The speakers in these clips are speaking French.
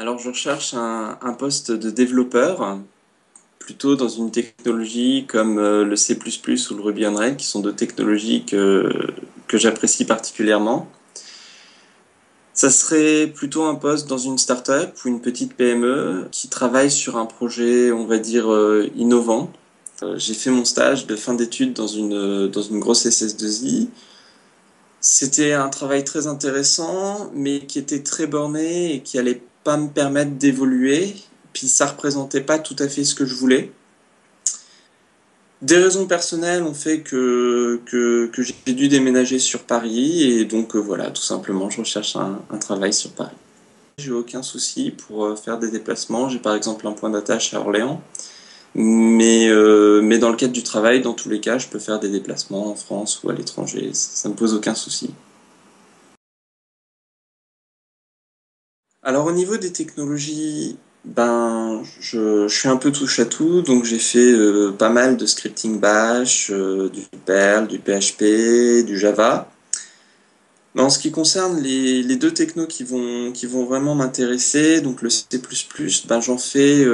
Alors, je recherche un poste de développeur, plutôt dans une technologie comme le C++ ou le Ruby on Rails, qui sont deux technologies que j'apprécie particulièrement. Ça serait plutôt un poste dans une start-up ou une petite PME qui travaille sur un projet, on va dire, innovant. J'ai fait mon stage de fin d'études dans une grosse SS2I. C'était un travail très intéressant, mais qui était très borné et qui allait pas me permettre d'évoluer. Puis ça représentait pas tout à fait ce que je voulais. Des raisons personnelles ont fait que j'ai dû déménager sur Paris et donc voilà, tout simplement, je recherche un travail sur Paris. J'ai aucun souci pour faire des déplacements. J'ai par exemple un point d'attache à Orléans, mais dans le cadre du travail, dans tous les cas, je peux faire des déplacements en France ou à l'étranger. Ça me pose aucun souci. Alors au niveau des technologies, je suis un peu touche à tout, donc j'ai fait pas mal de scripting bash, du Perl, du PHP, du Java. Mais en ce qui concerne les deux technos qui vont vraiment m'intéresser, donc le C++, j'en fais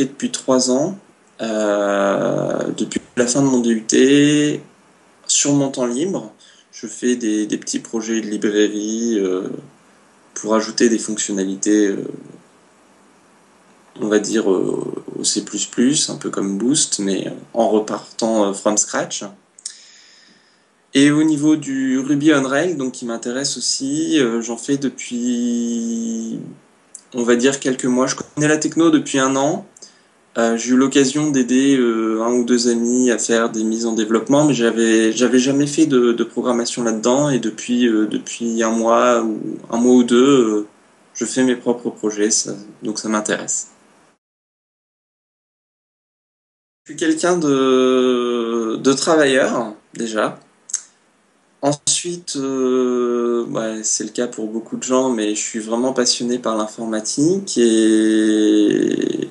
depuis 3 ans, depuis la fin de mon DUT, sur mon temps libre. Je fais des petits projets de librairie pour ajouter des fonctionnalités on va dire, au C++, un peu comme Boost, mais en repartant from scratch. Et au niveau du Ruby on Rails, donc qui m'intéresse aussi, j'en fais depuis, on va dire, quelques mois. Je connais la techno depuis 1 an. J'ai eu l'occasion d'aider un ou deux amis à faire des mises en développement, mais j'avais jamais fait de programmation là-dedans. Et depuis un mois ou deux, je fais mes propres projets, donc ça m'intéresse. Je suis quelqu'un de travailleur, déjà. Ensuite, ouais, c'est le cas pour beaucoup de gens, mais je suis vraiment passionné par l'informatique et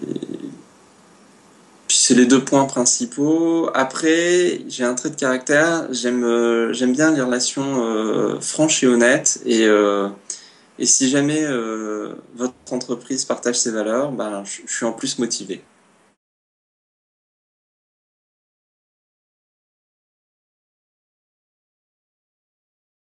puis c'est les deux points principaux. Après, j'ai un trait de caractère, j'aime bien les relations franches et honnêtes et si jamais votre entreprise partage ces valeurs, ben, je suis en plus motivé.